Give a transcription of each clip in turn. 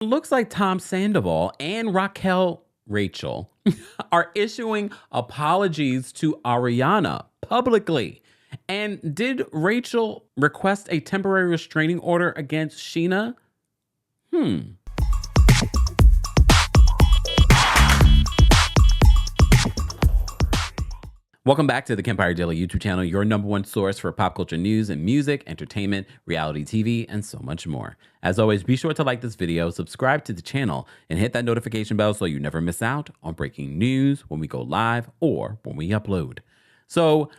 Looks like Tom Sandoval and Rachel are issuing apologies to Ariana publicly. And did Rachel request a temporary restraining order against Scheana? Welcome back to the Kempire Daily YouTube channel, your #1 source for pop culture news and music, entertainment, reality TV, and so much more. As always, be sure to like this video, subscribe to the channel, and hit that notification bell so you never miss out on breaking news when we go live or when we upload. So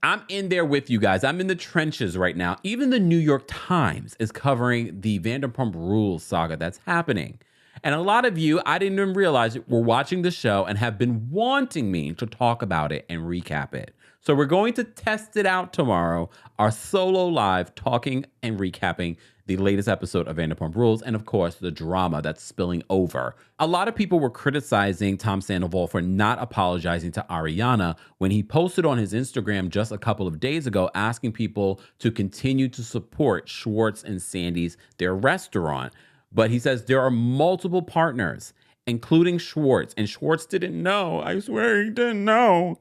I'm in there with you guys. I'm in the trenches right now. Even the New York Times is covering the Vanderpump Rules saga that's happening. And a lot of you, I didn't even realize it, were watching the show and have been wanting me to talk about it and recap it. So we're going to test it out tomorrow, our solo live talking and recapping the latest episode of Vanderpump Rules and, of course, the drama that's spilling over. A lot of people were criticizing Tom Sandoval for not apologizing to Ariana when he posted on his Instagram just a couple of days ago asking people to continue to support Schwartz and Sandy's, their restaurant. But he says there are multiple partners, including Schwartz, and Schwartz didn't know. I swear he didn't know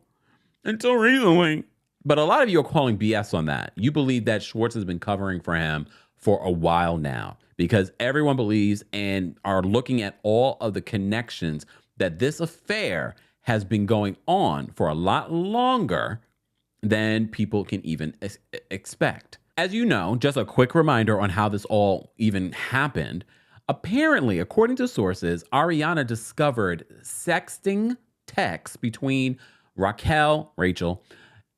until recently. But a lot of you are calling BS on that. You believe that Schwartz has been covering for him for a while now because everyone believes and are looking at all of the connections that this affair has been going on for a lot longer than people can even expect. As you know, just a quick reminder on how this all even happened. Apparently, according to sources, Ariana discovered sexting texts between Rachel,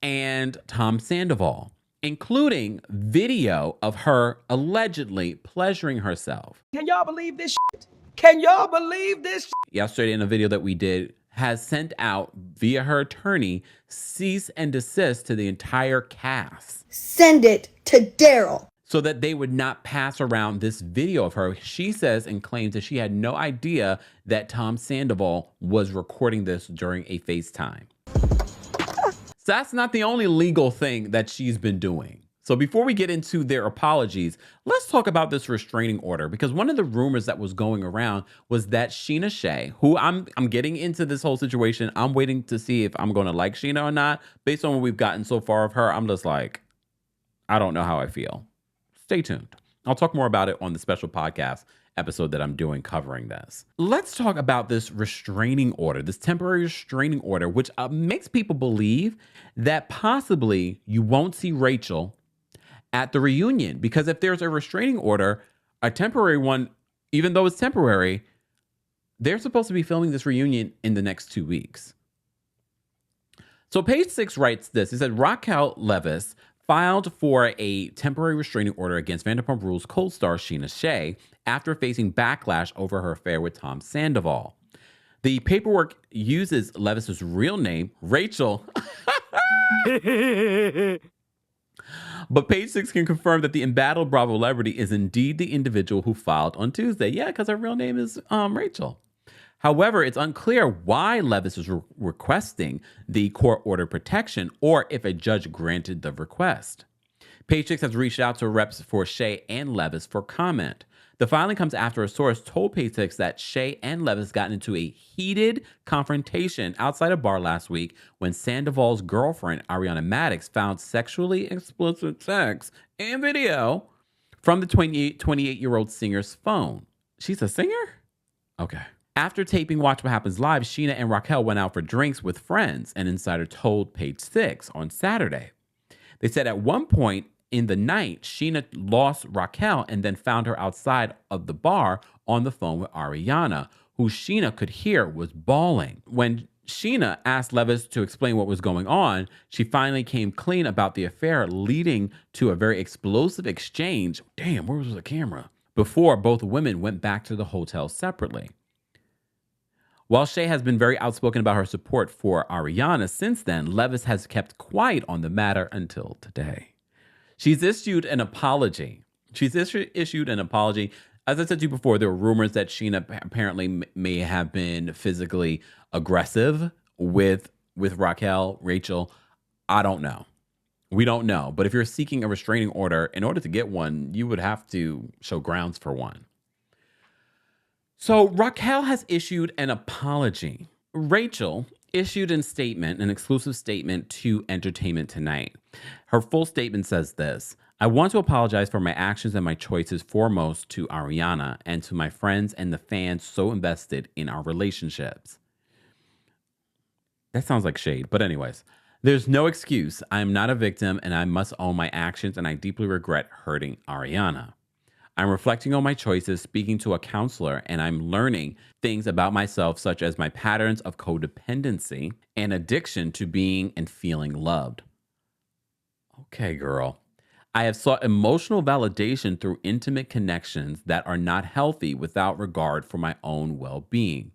and Tom Sandoval, including video of her allegedly pleasuring herself. Can y'all believe this shit? Can y'all believe this shit? Yesterday in a video that we did, has sent out via her attorney cease and desist to the entire cast. Send it to Daryl. So that they would not pass around this video of her. She says and claims that she had no idea that Tom Sandoval was recording this during a FaceTime. So that's not the only legal thing that she's been doing. So before we get into their apologies, let's talk about this restraining order, because one of the rumors that was going around was that Scheana Shay, who I'm getting into this whole situation. I'm waiting to see if I'm going to like Scheana or not. Based on what we've gotten so far of her, I'm just like, I don't know how I feel. Stay tuned. I'll talk more about it on the special podcast episode that I'm doing covering this. Let's talk about this restraining order, this temporary restraining order, which makes people believe that possibly you won't see Rachel at the reunion, because if there's a restraining order, a temporary one, even though it's temporary, they're supposed to be filming this reunion in the next 2 weeks. So page 6 writes this. He said, Raquel Leviss filed for a temporary restraining order against Vanderpump Rules co-star Scheana Shay after facing backlash over her affair with Tom Sandoval. The paperwork uses Leviss's real name, Rachel. But page 6 can confirm that the embattled Bravo celebrity is indeed the individual who filed on Tuesday. Yeah, because her real name is Rachel. However, it's unclear why Leviss is requesting the court-ordered protection or if a judge granted the request. Page 6 has reached out to reps for Shay and Leviss for comment. The filing comes after a source told Page 6 that Shay and Leviss got into a heated confrontation outside a bar last week when Sandoval's girlfriend, Ariana Madix, found sexually explicit text and video from the 28-year-old singer's phone. She's a singer? Okay. After taping Watch What Happens Live, Scheana and Raquel went out for drinks with friends, an insider told Page 6 on Saturday. They said at one point in the night, Scheana lost Raquel and then found her outside of the bar on the phone with Ariana, who Scheana could hear was bawling. When Scheana asked Leviss to explain what was going on, she finally came clean about the affair, leading to a very explosive exchange. Damn, where was the camera? Before both women went back to the hotel separately. While Shay has been very outspoken about her support for Ariana since then, Leviss has kept quiet on the matter until today. She's issued an apology. As I said to you before, there were rumors that Scheana apparently may have been physically aggressive with Rachel. I don't know. We don't know. But if you're seeking a restraining order, in order to get one, you would have to show grounds for one. So Raquel has issued an apology. Rachel issued an exclusive statement to Entertainment Tonight. Her full statement says this: I want to apologize for my actions and my choices, foremost to Ariana and to my friends and the fans so invested in our relationships. That sounds like shade, but anyways. There's no excuse. I am not a victim and I must own my actions, and I deeply regret hurting Ariana. I'm reflecting on my choices, speaking to a counselor, and I'm learning things about myself, such as my patterns of codependency and addiction to being and feeling loved. Okay, girl. I have sought emotional validation through intimate connections that are not healthy without regard for my own well-being,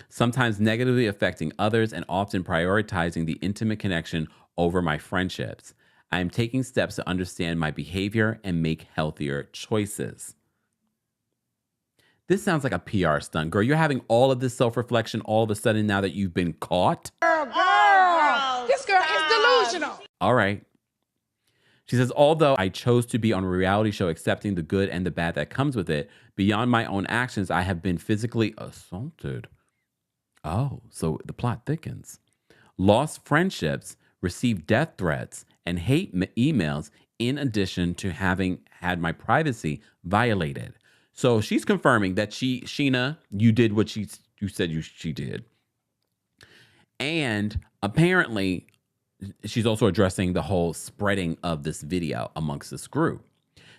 sometimes negatively affecting others and often prioritizing the intimate connection over my friendships. I am taking steps to understand my behavior and make healthier choices. This sounds like a PR stunt, girl. You're having all of this self-reflection all of a sudden now that you've been caught. Girl, this girl is delusional. All right. She says, although I chose to be on a reality show, accepting the good and the bad that comes with it, beyond my own actions, I have been physically assaulted. Oh, so the plot thickens. Lost friendships, received death threats, and hate emails, in addition to having had my privacy violated. So she's confirming that Scheana, you did what you said she did. And apparently, she's also addressing the whole spreading of this video amongst this group.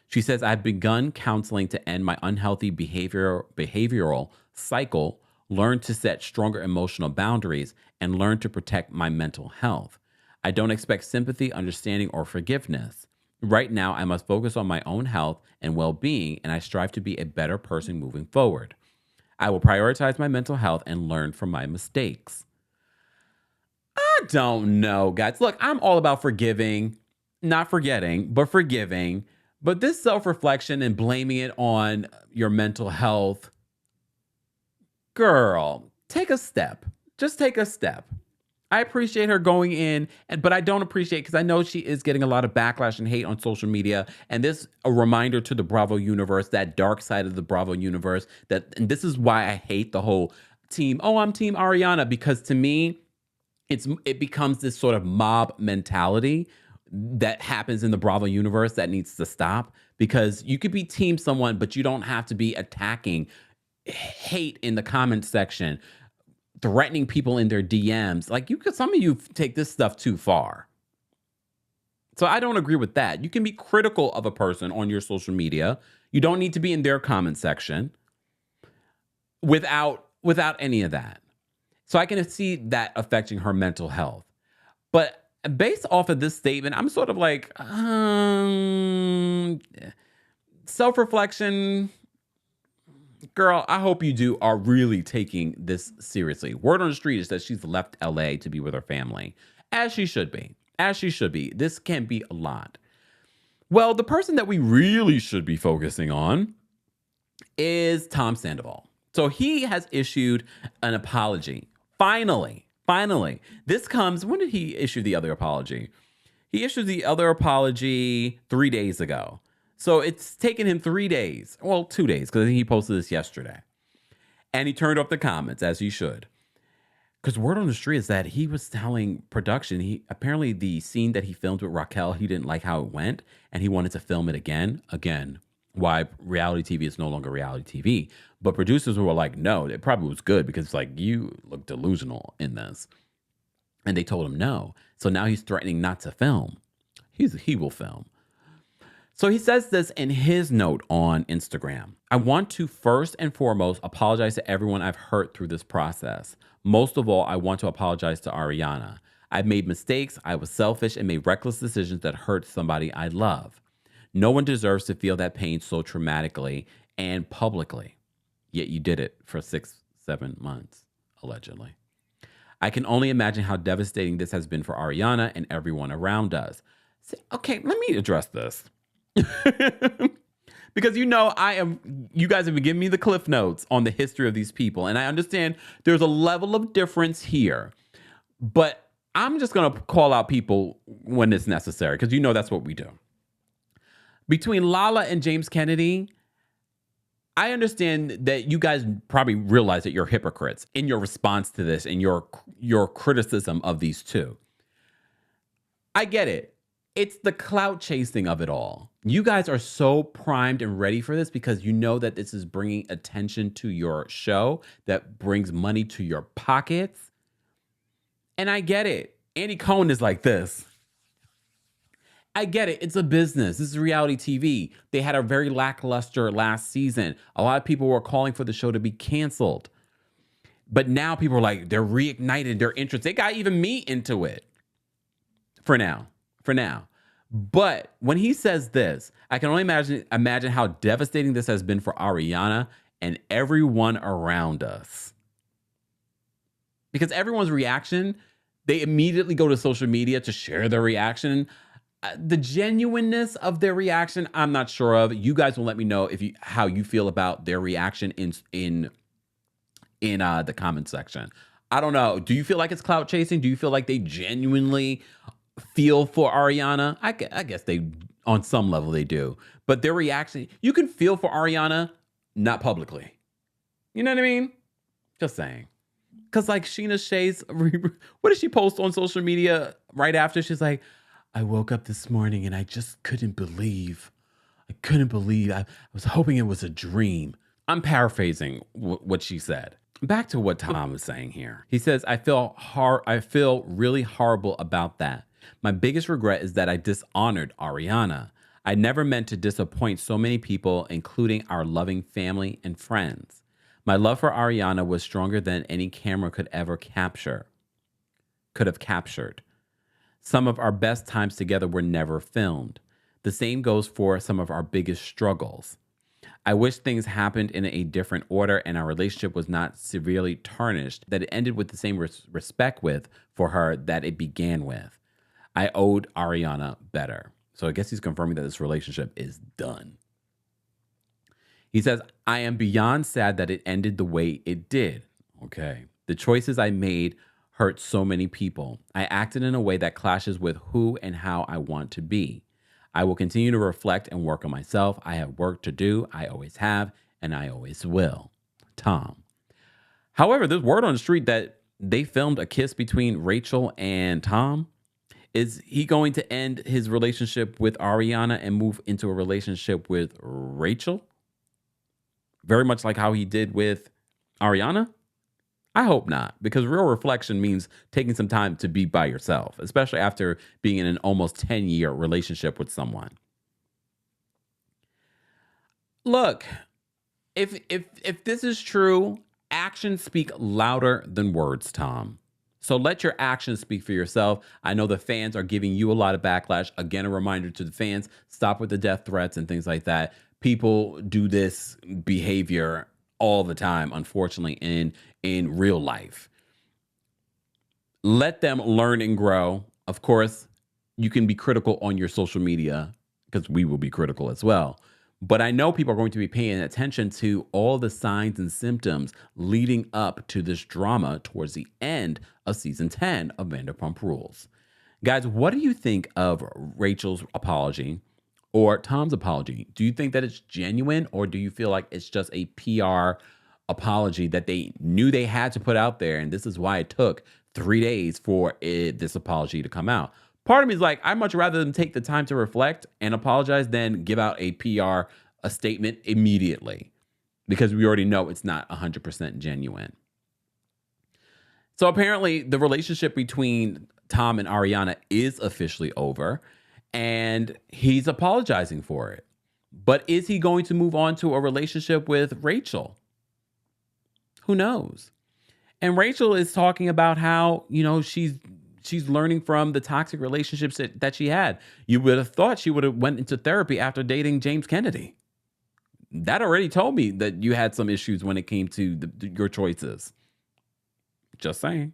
She says, I've begun counseling to end my unhealthy behavioral cycle, learn to set stronger emotional boundaries, and learn to protect my mental health. I don't expect sympathy, understanding, or forgiveness. Right now, I must focus on my own health and well-being, and I strive to be a better person moving forward. I will prioritize my mental health and learn from my mistakes. I don't know, guys. Look, I'm all about forgiving, not forgetting, but forgiving. But this self-reflection and blaming it on your mental health, girl, take a step. Just take a step. I appreciate her going in, but I don't appreciate, because I know she is getting a lot of backlash and hate on social media. And this a reminder to the Bravo universe, that dark side of the Bravo universe. And this is why I hate the whole team. Oh, I'm Team Ariana, because to me, it becomes this sort of mob mentality that happens in the Bravo universe that needs to stop. Because you could be team someone, but you don't have to be attacking, hate in the comment section, threatening people in their DMs. Like, some of you take this stuff too far. So I don't agree with that. You can be critical of a person on your social media. You don't need to be in their comment section without any of that. So I can see that affecting her mental health. But based off of this statement, I'm sort of like, self-reflection. Girl, I hope you are really taking this seriously. Word on the street is that she's left LA to be with her family, as she should be. As she should be. This can be a lot. Well, the person that we really should be focusing on is Tom Sandoval. So he has issued an apology. Finally. This comes, when did he issue the other apology? He issued the other apology 3 days ago. So it's taken him 3 days. Well, 2 days, because he posted this yesterday. And he turned off the comments, as he should. Because word on the street is that he was telling production, apparently the scene that he filmed with Raquel, he didn't like how it went, and he wanted to film it again. Again, why reality TV is no longer reality TV. But producers were like, no, it probably was good, because it's like, you look delusional in this. And they told him no. So now he's threatening not to film. He will film. So he says this in his note on Instagram. I want to first and foremost apologize to everyone I've hurt through this process. Most of all, I want to apologize to Ariana. I've made mistakes. I was selfish and made reckless decisions that hurt somebody I love. No one deserves to feel that pain so traumatically and publicly. Yet you did it for 6-7 months, allegedly. I can only imagine how devastating this has been for Ariana and everyone around us. Okay, let me address this. Because you guys have been giving me the cliff notes on the history of these people, and I understand there's a level of difference here, but I'm just going to call out people when it's necessary, because that's what we do. Between Lala and James Kennedy, I understand that you guys probably realize that you're hypocrites in your response to this and your criticism of these two. I get it. It's the clout chasing of it all. You guys are so primed and ready for this because you know that this is bringing attention to your show, that brings money to your pockets. And I get it. Andy Cohen is like this. I get it. It's a business. This is reality TV. They had a very lackluster last season. A lot of people were calling for the show to be canceled. But now people are like, they're reignited their interest. They got even me into it. For now. But when he says this, I can only imagine how devastating this has been for Ariana and everyone around us. Because everyone's reaction, they immediately go to social media to share their reaction. The genuineness of their reaction, I'm not sure of. You guys will let me know how you feel about their reaction in the comment section. I don't know. Do you feel like it's clout chasing? Do you feel like they genuinely feel for Ariana? I guess they, on some level, they do. But their reaction, you can feel for Ariana, not publicly. You know what I mean? Just saying. Because like Scheana Shay's, what did she post on social media right after? She's like, I woke up this morning and I just couldn't believe. I was hoping it was a dream. I'm paraphrasing what she said. Back to what Tom is saying here. He says, I feel really horrible about that. My biggest regret is that I dishonored Ariana. I never meant to disappoint so many people, including our loving family and friends. My love for Ariana was stronger than any camera could have captured. Some of our best times together were never filmed. The same goes for some of our biggest struggles. I wish things happened in a different order and our relationship was not severely tarnished, that it ended with the same respect for her that it began with. I owed Ariana better. So I guess he's confirming that this relationship is done. He says, I am beyond sad that it ended the way it did. Okay. The choices I made hurt so many people. I acted in a way that clashes with who and how I want to be. I will continue to reflect and work on myself. I have work to do. I always have, and I always will. Tom. However, there's word on the street that they filmed a kiss between Rachel and Tom. Is he going to end his relationship with Ariana and move into a relationship with Rachel? Very much like how he did with Ariana? I hope not, because real reflection means taking some time to be by yourself, especially after being in an almost 10-year relationship with someone. Look, if this is true, actions speak louder than words, Tom. So let your actions speak for yourself. I know the fans are giving you a lot of backlash. Again, a reminder to the fans, stop with the death threats and things like that. People do this behavior all the time, unfortunately, in real life. Let them learn and grow. Of course, you can be critical on your social media because we will be critical as well. But I know people are going to be paying attention to all the signs and symptoms leading up to this drama towards the end of season 10 of Vanderpump Rules. Guys, what do you think of Rachel's apology or Tom's apology? Do you think that it's genuine, or do you feel like it's just a PR apology that they knew they had to put out there, and this is why it took 3 days for this apology to come out? Part of me is like, I'd much rather them take the time to reflect and apologize than give out a statement immediately, because we already know it's not 100% genuine. So apparently the relationship between Tom and Ariana is officially over, and he's apologizing for it. But is he going to move on to a relationship with Rachel? Who knows? And Rachel is talking about how, she's learning from the toxic relationships that she had. You would have thought she would have went into therapy after dating James Kennedy. That already told me that you had some issues when it came to your choices. Just saying.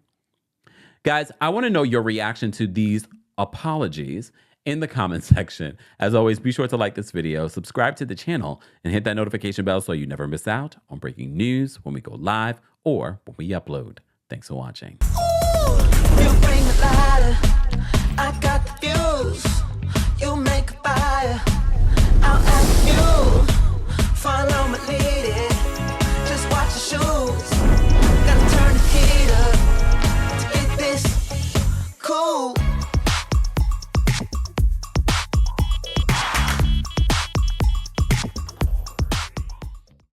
Guys, I want to know your reaction to these apologies in the comment section. As always, be sure to like this video, subscribe to the channel, and hit that notification bell so you never miss out on breaking news when we go live or when we upload. Thanks for watching. You bring the lighter, I got the fuse. You make a fire, I'll ask you. Follow my lead. cool.